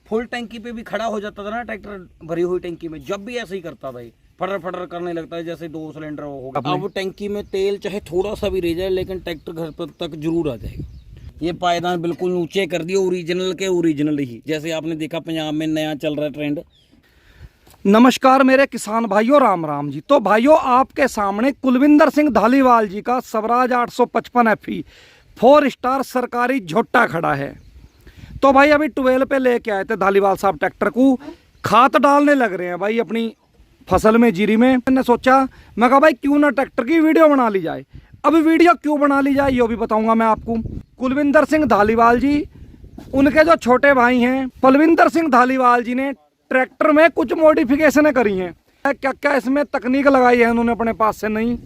Full टैंकी पे भी खड़ा हो जाता था ना ट्रैक्टर भरी हुई टैंकी में, जब भी ऐसे ही करता भाई, फटर फटर करने लगता है जैसे 2 सिलेंडर हो गया। अब टैंकी में तेल चाहे थोड़ा सा भी रह जाए लेकिन ट्रैक्टर घर पर तक जरूर आ जाएगा। ये पायदान बिल्कुल ऊंचे कर दिए, ओरिजिनल के ओरिजिनल ही, जैसे आपने देखा पंजाब में नया चल रहा है ट्रेंड। नमस्कार मेरे किसान भाइयों, राम राम जी। तो भाइयों आपके सामने कुलविंदर सिंह धालीवाल जी का स्वराज 855 FE 4 स्टार सरकारी झोटा खड़ा है। तो भाई अभी 12 पे लेके आए थे धालीवाल साहब ट्रैक्टर को, खाद डालने लग रहे हैं भाई अपनी फसल में, जीरी में। मैंने सोचा, मैं कहा भाई क्यों ना ट्रैक्टर की वीडियो बना ली जाए। अभी वीडियो क्यों बना ली जाए ये भी बताऊंगा मैं आपको। कुलविंदर सिंह धालीवाल जी, उनके जो छोटे भाई हैं पलविंदर सिंह धालीवाल जी ने ट्रैक्टर में कुछ मॉडिफिकेशनें करी हैं। क्या क्या इसमें तकनीक लगाई है उन्होंने अपने पास से, नहीं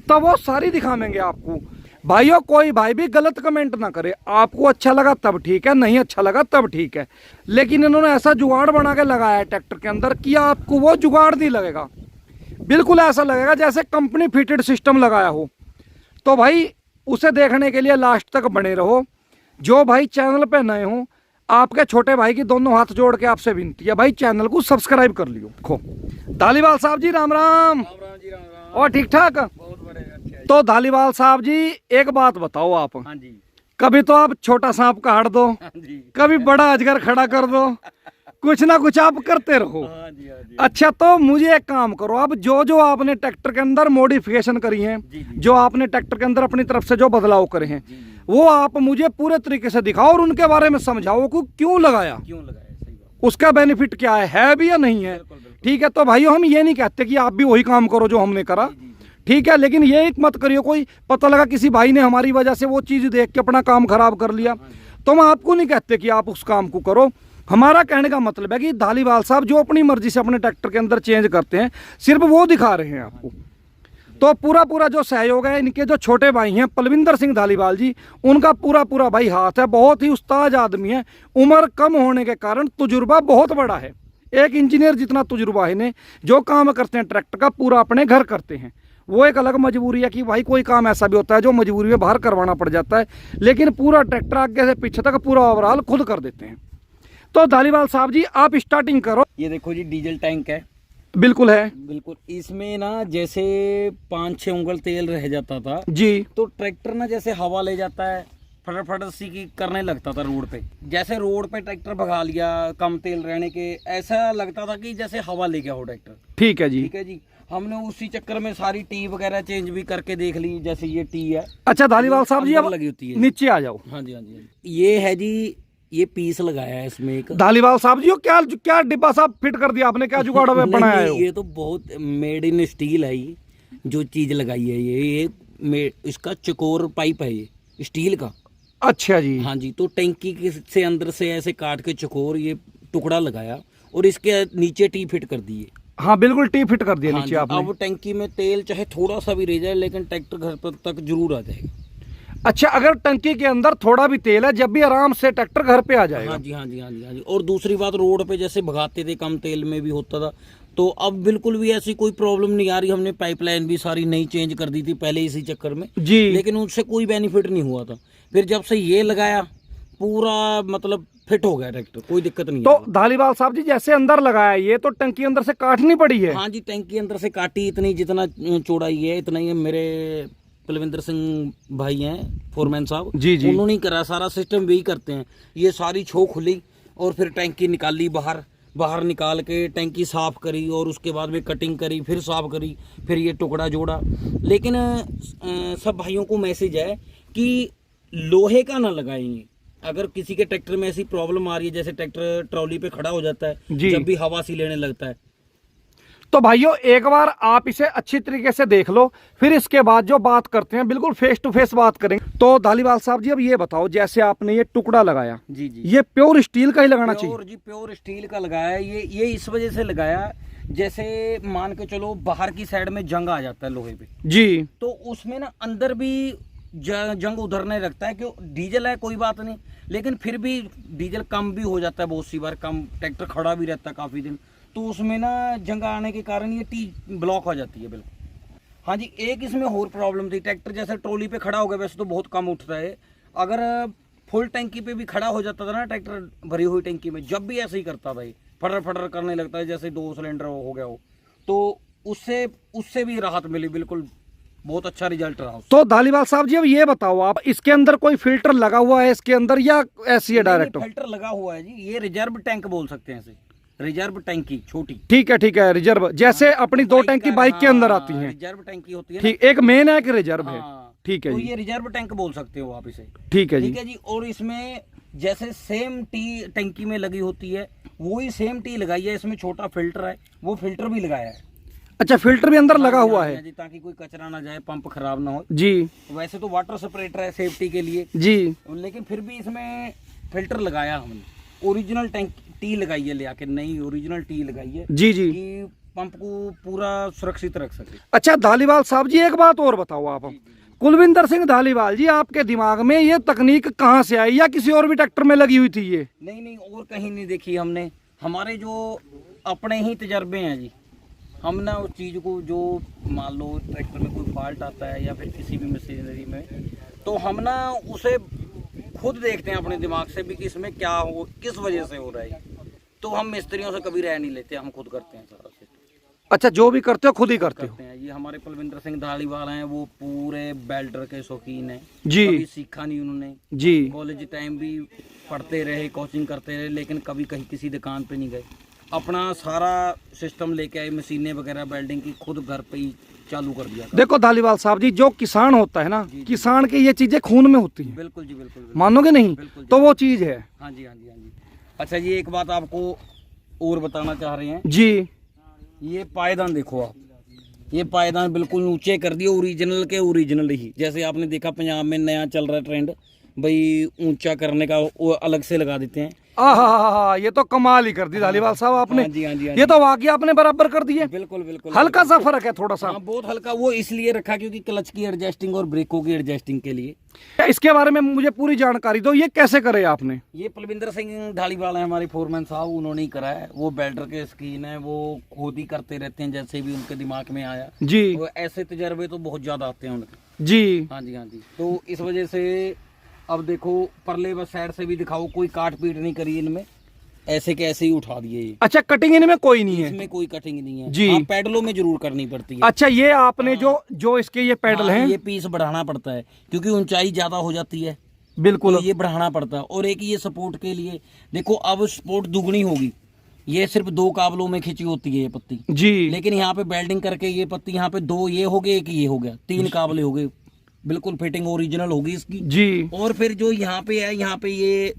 तो वो सारी दिखाएंगे आपको। भाइयों कोई भाई भी गलत कमेंट ना करे, आपको अच्छा लगा तब ठीक है, नहीं अच्छा लगा तब ठीक है, लेकिन इन्होंने ऐसा जुगाड़ बना के लगाया है ट्रैक्टर के अंदर कि आपको वो जुगाड़ नहीं लगेगा, बिल्कुल ऐसा लगेगा जैसे कंपनी फिटेड सिस्टम लगाया हो। तो भाई उसे देखने के लिए लास्ट तक बने रहो। जो भाई चैनल पे नए हो, आपके छोटे भाई की दोनों हाथ जोड़ के आपसे विनती है, भाई चैनल को सब्सक्राइब कर लियो। देखो धालीवाल साहब जी राम राम। जी राम राम। और ठीक ठाक। बहुत बढ़िया। तो धालीवाल साहब जी एक बात बताओ आप, हाँ जी। कभी तो आप छोटा सांप का हट दो, हाँ जी। कभी बड़ा अजगर खड़ा कर दो, कुछ ना कुछ आप करते रहो। हाँ जी, हाँ जी। अच्छा तो मुझे एक काम करो, अब जो जो आपने ट्रैक्टर के अंदर मॉडिफिकेशन करी है, जो आपने ट्रैक्टर के अंदर अपनी तरफ से जो बदलाव करे हैं, वो आप मुझे पूरे तरीके से दिखाओ और उनके बारे में समझाओ कि क्यों लगाया, सही बात। उसका बेनिफिट क्या है भी या नहीं है। ठीक है, तो भाइयों हम ये नहीं कहते कि आप भी वही काम करो जो हमने करा, ठीक है, लेकिन ये एक मत करियो कोई पता लगा किसी भाई ने हमारी वजह से वो चीज़ देख के अपना काम खराब कर लिया, तो हम आपको नहीं कहते कि आप उस काम को करो। हमारा कहने का मतलब है कि धालीवाल साहब जो अपनी मर्जी से अपने ट्रैक्टर के अंदर चेंज करते हैं, सिर्फ वो दिखा रहे हैं आपको। तो पूरा जो सहयोग है, इनके जो छोटे भाई हैं पलविंदर सिंह धालीवाल जी, उनका पूरा भाई हाथ है। बहुत ही उस्ताद आदमी है, उम्र कम होने के कारण तजुर्बा बहुत बड़ा है, एक इंजीनियर जितना तजुर्बा है इन्हें। जो काम करते हैं ट्रैक्टर का पूरा अपने घर करते हैं। वो एक अलग मजबूरी है कि भाई कोई काम ऐसा भी होता है जो मजबूरी में बाहर करवाना पड़ जाता है, लेकिन पूरा ट्रैक्टर आगे से पीछे तक पूरा ओवरऑल खुद कर देते हैं। तो धालीवाल साहब जी आप स्टार्टिंग करो। ये देखो जी डीजल टैंक है। बिल्कुल है, बिल्कुल। इसमें ना जैसे 5-6 उंगल तेल रह जाता था जी, तो ट्रैक्टर ना जैसे हवा ले जाता है, फटर फटर सी की करने लगता था रोड पे। जैसे रोड पे ट्रैक्टर भगा लिया कम तेल रहने के, ऐसा लगता था कि जैसे हवा ले गया हो ट्रैक्टर। ठीक है जी। ठीक है जी। हमने उसी चक्कर में सारी टी वगैरह चेंज भी करके देख ली, जैसे ये टी है। अच्छा धालीवाल साहब जी अब लगी होती है, नीचे आ जाओ। हाँ जी, हाँ जी। ये है जी, ये पीस लगाया है इसमें एक। धालीवाल साहब जी क्या क्या डिब्बा साहब फिट कर दिया आपने, क्या जुगाड़ में बनाया है? ये तो बहुत मेड इन स्टील है। ये जो चीज लगाई है ये इसका चकोर पाइप है, ये स्टील का। अच्छा जी। हाँ जी। तो टैंकी से अंदर से ऐसे काट के चकोर ये टुकड़ा लगाया और इसके नीचे टी फिट कर दी है। हाँ बिल्कुल टी फिट कर दिया हाँ नीचे आपने। अब टैंकी में तेल चाहे थोड़ा सा भी रह जाए लेकिन ट्रैक्टर घर पर तक जरूर आ जाएगा। अच्छा अगर टंकी के अंदर थोड़ा भी तेल है, जब भी आराम से ट्रैक्टर घर पे आ जाएगा। हाँ जी, हाँ जी, हाँ जी, हाँ जी। और दूसरी बात, रोड पे जैसे भगाते थे कम तेल में भी होता था, तो अब बिल्कुल भी ऐसी कोई प्रॉब्लम नहीं आ रही। हमने पाइपलाइन भी सारी नई चेंज कर दी थी पहले इसी चक्कर में जी, लेकिन उससे कोई बेनिफिट नहीं हुआ था। फिर जब से ये लगाया पूरा मतलब फिट हो गया ट्रैक्टर, कोई दिक्कत नहीं। तो धालीवाल साहब जी जैसे अंदर लगाया ये तो टंकी अंदर से काटनी पड़ी है? हाँ जी, टैंकी अंदर से काटी इतनी, जितना चौड़ाई है इतना ही है। मेरे कुलविंदर सिंह भाई हैं फोरमैन साहब, जी जी, उन्होंने करा सारा सिस्टम वही करते हैं। ये सारी छो खुली और फिर टैंकी निकाली बाहर निकाल के टैंकी साफ करी और उसके बाद में कटिंग करी, फिर साफ करी, फिर ये टुकड़ा जोड़ा। लेकिन सब भाइयों को मैसेज है कि लोहे का ना लगाएंगे। अगर किसी के ट्रैक्टर में ऐसी प्रॉब्लम आ रही है, जैसे ट्रैक्टर ट्रॉली पे खड़ा हो जाता है जब भी हवा सी लेने लगता है, तो भाइयों एक बार आप इसे अच्छी तरीके से देख लो, फिर इसके बाद जो बात करते हैं बिल्कुल फेस टू फेस बात करेंगे। तो धालीवाल साहब जी अब ये बताओ, जैसे आपने ये टुकड़ा लगाया, जी जी, ये प्योर स्टील का ही लगाना चाहिए? जी प्योर स्टील का लगाया। ये इस वजह से लगाया, जैसे मान के चलो बाहर की साइड में जंग आ जाता है लोहे पे जी, तो उसमें ना अंदर भी जंग उधरने लगता है। कि डीजल है कोई बात नहीं, लेकिन फिर भी डीजल कम भी हो जाता है बहुत सी बार, कम ट्रैक्टर खड़ा भी रहता है काफी दिन, तो उसमें ना जंग आने के कारण ये टी ब्लॉक हो जाती है बिल्कुल। हाँ जी। एक इसमें और प्रॉब्लम थी, ट्रैक्टर जैसे ट्रॉली पे खड़ा हो गया, वैसे तो बहुत कम उठता है, अगर फुल टंकी पे भी खड़ा हो जाता था ना ट्रैक्टर भरी हुई टंकी में, जब भी ऐसे ही करता था, फटर फटर करने लगता है जैसे 2 सिलेंडर हो गया हो, तो उससे भी राहत मिली, बिल्कुल बहुत अच्छा रिजल्ट रहा उससे। तो धालीवाल साहब जी अब ये बताओ आप, इसके अंदर कोई फिल्टर लगा हुआ है इसके अंदर या ऐसी है डायरेक्ट? फिल्टर लगा हुआ है जी, ये रिजर्व टैंक बोल सकते हैं इसे, रिजर्व टैंकी छोटी। ठीक है, रिजर्व, जैसे अपनी 2 टैंकी बाइक के अंदर आती हैं। रिजर्व टैंकी होती है, ठीक, एक मेन है कि रिजर्व है? ठीक है तो जी, ये रिजर्व टैंक बोल सकते हो आप इसे। ठीक है जी। ठीक है जी। और इसमें जैसे सेम टी टंकी में लगी होती है, वही सेम टी लगाई है इसमें, छोटा फिल्टर है, वो फिल्टर भी लगाया है। अच्छा, फिल्टर भी अंदर लगा हुआ है जी, ताकि कोई कचरा ना जाए, पंप खराब ना हो जी। वैसे तो वाटर सेपरेटर है सेफ्टी के लिए जी, लेकिन फिर भी इसमें फिल्टर लगाया हमने, ओरिजिनल टैंक टी लगाई है, ले आके नई ओरिजिनल टी लगाई है जी जी, कि पंप को पूरा सुरक्षित रख सके। अच्छा धालीवाल साहब जी, एक बात और बताओ आप, कुलविंदर सिंह धालीवाल जी, आपके दिमाग में ये तकनीक कहाँ से आई, या किसी और भी ट्रैक्टर में लगी हुई थी ये? नहीं, और कहीं नहीं देखी हमने, हमारे जो अपने ही तजर्बे हैं जी। हम ना उस चीज़ को, जो मान लो ट्रैक्टर में कोई फॉल्ट आता है या फिर किसी भी मशीनरी में, तो हम ना उसे खुद देखते हैं अपने दिमाग से भी कि इसमें क्या हो, किस वजह से हो रहा है। तो हम मिस्त्रियों से कभी राय नहीं लेते, हम खुद करते हैं सारा सिस्टम। अच्छा, जो भी करते हो खुद ही करते हो? ये हमारे कुलविंदर सिंह धालीवाल हैं, वो पूरे बेल्डर के शौकीन हैं जी। कभी सीखा नहीं उन्होंने जी। कॉलेज टाइम भी पढ़ते रहे, कोचिंग करते रहे, लेकिन कभी कहीं किसी दुकान पे नहीं गए। अपना सारा सिस्टम लेके आए, मशीनें वगैरह वेल्डिंग की खुद घर पे ही चालू कर दिया। देखो धालीवाल साहब जी, जो किसान होता है ना, किसान की ये चीजें खून में होती हैं। बिल्कुल जी, बिल्कुल। मानोगे नहीं? तो वो चीज है। हाँ जी। अच्छा जी, एक बात आपको और बताना चाह रहे हैं जी। ये पायदान देखो आप, ये पायदान बिल्कुल ऊंचे कर दिए, ओरिजिनल के ओरिजिनल ही। जैसे आपने देखा पंजाब में नया चल रहा है ट्रेंड, भाई ऊंचा करने का, वो अलग से लगा देते हैं। आहा, ये तो कमाल ही कर दी धालीवाल साहब आपने। हाँ जी। ये तो वाकई आपने बराबर कर दिए। बिल्कुल। हल्का सा फर्क है थोड़ा सा। हाँ, बहुत हल्का। वो इसलिए रखा क्योंकि क्लच की एडजस्टिंग और ब्रेकों की एडजस्टिंग के लिए। इसके बारे में मुझे पूरी जानकारी दो, ये कैसे करे आपने? ये कुलविंदर सिंह धालीवाल है हमारे फोरमैन साहब, उन्होंने ही करा है। वो बेल्डर के शौकीन है, वो खुद ही करते रहते हैं जैसे भी उनके दिमाग में आया जी। वो ऐसे तजर्बे तो बहुत ज्यादा आते हैं उनके जी। हाँ जी। तो इस वजह से अब देखो, परले बस साइड से भी दिखाओ, कोई काट पीट नहीं करी इनमें, ऐसे के ऐसे ही उठा दिए ये। अच्छा, कटिंग इनमें कोई नहीं है? इसमें कोई कटिंग नहीं है जी। हाँ, पैडलों में जरूर करनी पड़ती है। अच्छा, ये आपने जो इसके ये पैडल हैं, ये पीस बढ़ाना पड़ता है क्योंकि ऊंचाई ज्यादा हो जाती है। बिल्कुल, तो ये बढ़ाना पड़ता है। और एक ये सपोर्ट के लिए देखो, अब सपोर्ट दुगनी होगी। ये सिर्फ 2 काबलों में खिंची होती है ये पत्ती जी। लेकिन यहाँ पे बेल्डिंग करके ये पत्ती यहाँ पे 2 ये हो गए, एक ये हो गया, 3 काबले हो गए, बिल्कुल फिटिंग ओरिजिनल होगी इसकी जी। और फिर जो यहाँ पे है, यहाँ पे ये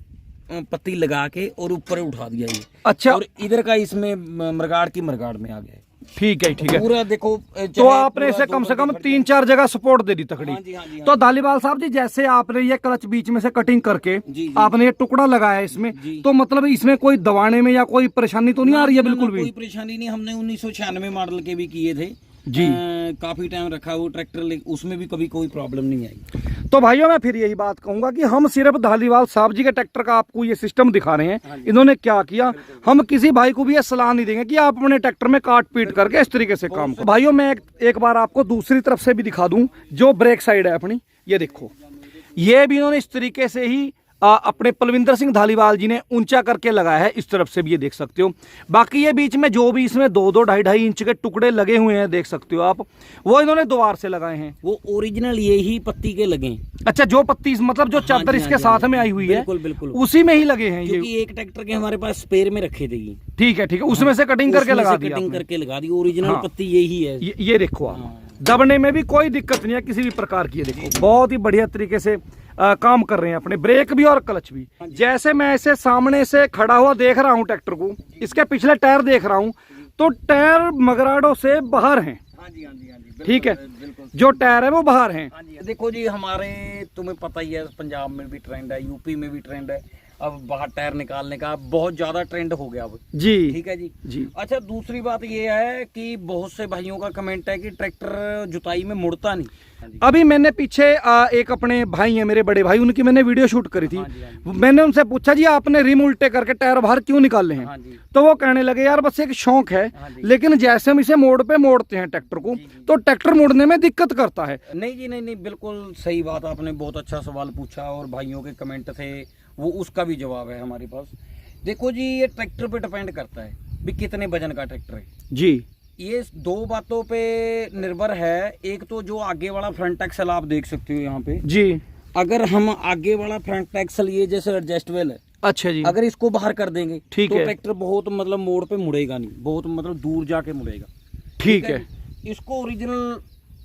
पत्ती लगा के और ऊपर उठा दिया ये। अच्छा, और इधर का इसमें मरगाड़ की मरगाड़ में आ गया। ठीक है। पूरा देखो, तो आपने इसे कम से कम 3-4 जगह सपोर्ट दे दी तकड़ी। हाँ जी। तो धालीवाल साहब जी, जैसे आपने ये क्लच बीच में से कटिंग करके आपने ये टुकड़ा लगाया इसमें, तो मतलब इसमें कोई दबाने में या कोई परेशानी तो नहीं आ रही है? बिल्कुल भी कोई परेशानी नहीं। हमने 1996 मॉडल के भी किए थे जी। काफी टाइम रखा वो ट्रैक्टर, उसमें भी कभी कोई प्रॉब्लम नहीं आई। तो भाइयों, मैं फिर यही बात कहूंगा कि हम सिर्फ धालीवाल साहब जी के ट्रैक्टर का आपको ये सिस्टम दिखा रहे हैं, इन्होंने क्या किया। हम किसी भाई को भी ये सलाह नहीं देंगे कि आप अपने ट्रैक्टर में काट पीट करके इस तरीके से काम करो। भाइयों, मैं एक बार आपको दूसरी तरफ से भी दिखा दूं, जो ब्रेक साइड है अपनी, ये देखो, ये भी इन्होंने इस तरीके से ही अपने कुलविंदर सिंह धालीवाल जी ने ऊंचा करके लगाया है। इस तरफ से भी ये देख सकते हो। बाकी ये बीच में जो भी इसमें 2-2, 2.5 इंच के टुकड़े लगे हुए हैं, देख सकते हो आप, वो इन्होंने द्वार से लगाए हैं। वो ओरिजिनल यही पत्ती के लगे। अच्छा, जो पत्ती मतलब जो चादर इसके साथ में आई हुई है, बिल्कुल उसी में ही लगे हैं क्योंकि एक ट्रैक्टर के हमारे पास स्पेयर में रखे थे ये। ठीक है, उसमें से कटिंग करके लगा दी, कटिंग करके लगा दी। ओरिजिनल पत्ती यही है। ये देखो आप, दबने में भी कोई दिक्कत नहीं है किसी भी प्रकार की। ये देखो, बहुत ही बढ़िया तरीके से काम कर रहे हैं अपने, ब्रेक भी और क्लच भी। जैसे मैं इसे सामने से खड़ा हुआ देख रहा हूँ ट्रैक्टर को, इसके पिछले टायर देख रहा हूँ, तो टायर मगराडों से बाहर हैं। ठीक है, जो टायर है वो बाहर हैं। देखो जी, हमारे तुम्हें पता ही है, पंजाब में भी ट्रेंड है, यूपी में भी ट्रेंड है। अब बाहर टायर निकालने का बहुत ज्यादा ट्रेंड हो गया अब। जी ठीक है जी। जी। अच्छा, दूसरी बात ये है कि बहुत से भाइयों का कमेंट है कि ट्रैक्टर जुताई में मुड़ता नहीं। हाँ जी। अभी मैंने पीछे एक अपने भाई हैं, मेरे बड़े भाई, उनकी मैंने वीडियो शूट करी थी। हाँ जी, हाँ जी। मैंने उनसे पूछा जी आपने रिम उल्टे करके टायर बाहर क्यों निकाले हैं? हाँ जी। तो वो कहने लगे यार बस एक शौक है, हाँ जी। लेकिन जैसे हम इसे मोड़ पे मोड़ते हैं ट्रैक्टर को, जी, जी। तो ट्रैक्टर मोड़ने में दिक्कत करता है। नहीं जी, नहीं नहीं, बिल्कुल सही बात, आपने बहुत अच्छा सवाल पूछा और भाइयों के कमेंट थे वो, उसका भी जवाब है हमारे पास। देखो जी, ये ट्रैक्टर पे डिपेंड करता है भी कितने वजन का ट्रैक्टर है जी। ये दो बातों पे निर्भर है। एक तो जो आगे वाला फ्रंट एक्सल आप देख सकते हो यहाँ पे जी। अगर हम आगे वाला फ्रंट एक्सल ये जैसे एडजस्टेबल है, अच्छा जी। अगर इसको बाहर कर देंगे ठीक तो है। ट्रैक्टर बहुत मतलब मोड़ पे मुड़ेगा नहीं, बहुत मतलब दूर जाके मुड़ेगा। ठीक है। इसको ओरिजिनल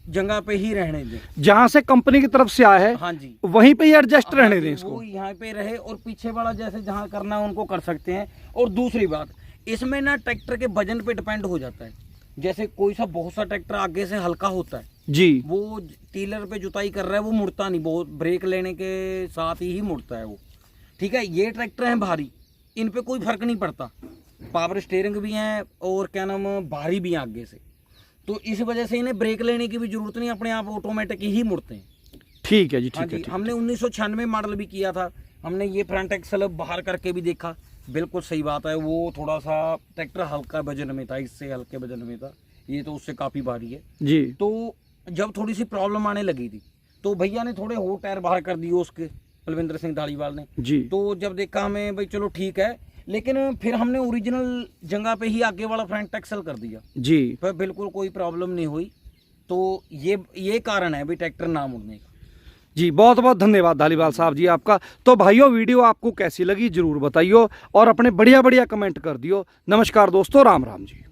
जगह पे ही रहने दें, जहाँ से कंपनी की तरफ से आया है हाँ जी, वहीं पे ही एडजस्ट रहने हाँ दें जी, इसको। वो यहाँ पे रहे और पीछे वाला जैसे जहाँ करना है उनको कर सकते हैं। और दूसरी बात, इसमें ना ट्रैक्टर के वजन पे डिपेंड हो जाता है। जैसे कोई सा बहुत सा ट्रैक्टर आगे से हल्का होता है, जी। वो टीलर पे जुताई कर रहा है, वो मुड़ता नहीं, बहुत ब्रेक लेने के साथ ही मुड़ता है वो। ठीक है, ये ट्रैक्टर हैं भारी, इन पे कोई फर्क नहीं पड़ता, पावर स्टीयरिंग भी है और क्या नाम भारी भी है आगे से, तो इस वजह से इन्हें ब्रेक लेने की भी जरूरत नहीं, अपने आप ऑटोमेटिक ही मुड़ते हैं। ठीक है जी। हाँ ठीक है। जी, ठीक हमने 1996 मॉडल भी किया था, हमने ये फ्रंट एक्सल बाहर करके भी देखा, बिल्कुल सही बात है, वो थोड़ा सा ट्रैक्टर हल्का वजन में था, इससे हल्के वजन में था, ये तो उससे काफ़ी भारी है जी। तो जब थोड़ी सी प्रॉब्लम आने लगी थी तो भैया ने थोड़े और टायर बाहर कर दिए उसके, बलविंदर सिंह धालीवाल ने। जी। तो जब देखा हमें भाई चलो ठीक है, लेकिन फिर हमने ओरिजिनल जगह पे ही आगे वाला फ्रंट एक्सल कर दिया, जी। फिर बिल्कुल कोई प्रॉब्लम नहीं हुई। तो ये कारण है भाई ट्रैक्टर ना मुड़ने का। जी, बहुत बहुत धन्यवाद धालीवाल साहब जी आपका। तो भाइयों, वीडियो आपको कैसी लगी जरूर बताइयो और अपने बढ़िया बढ़िया कमेंट कर दियो। नमस्कार दोस्तों, राम राम जी।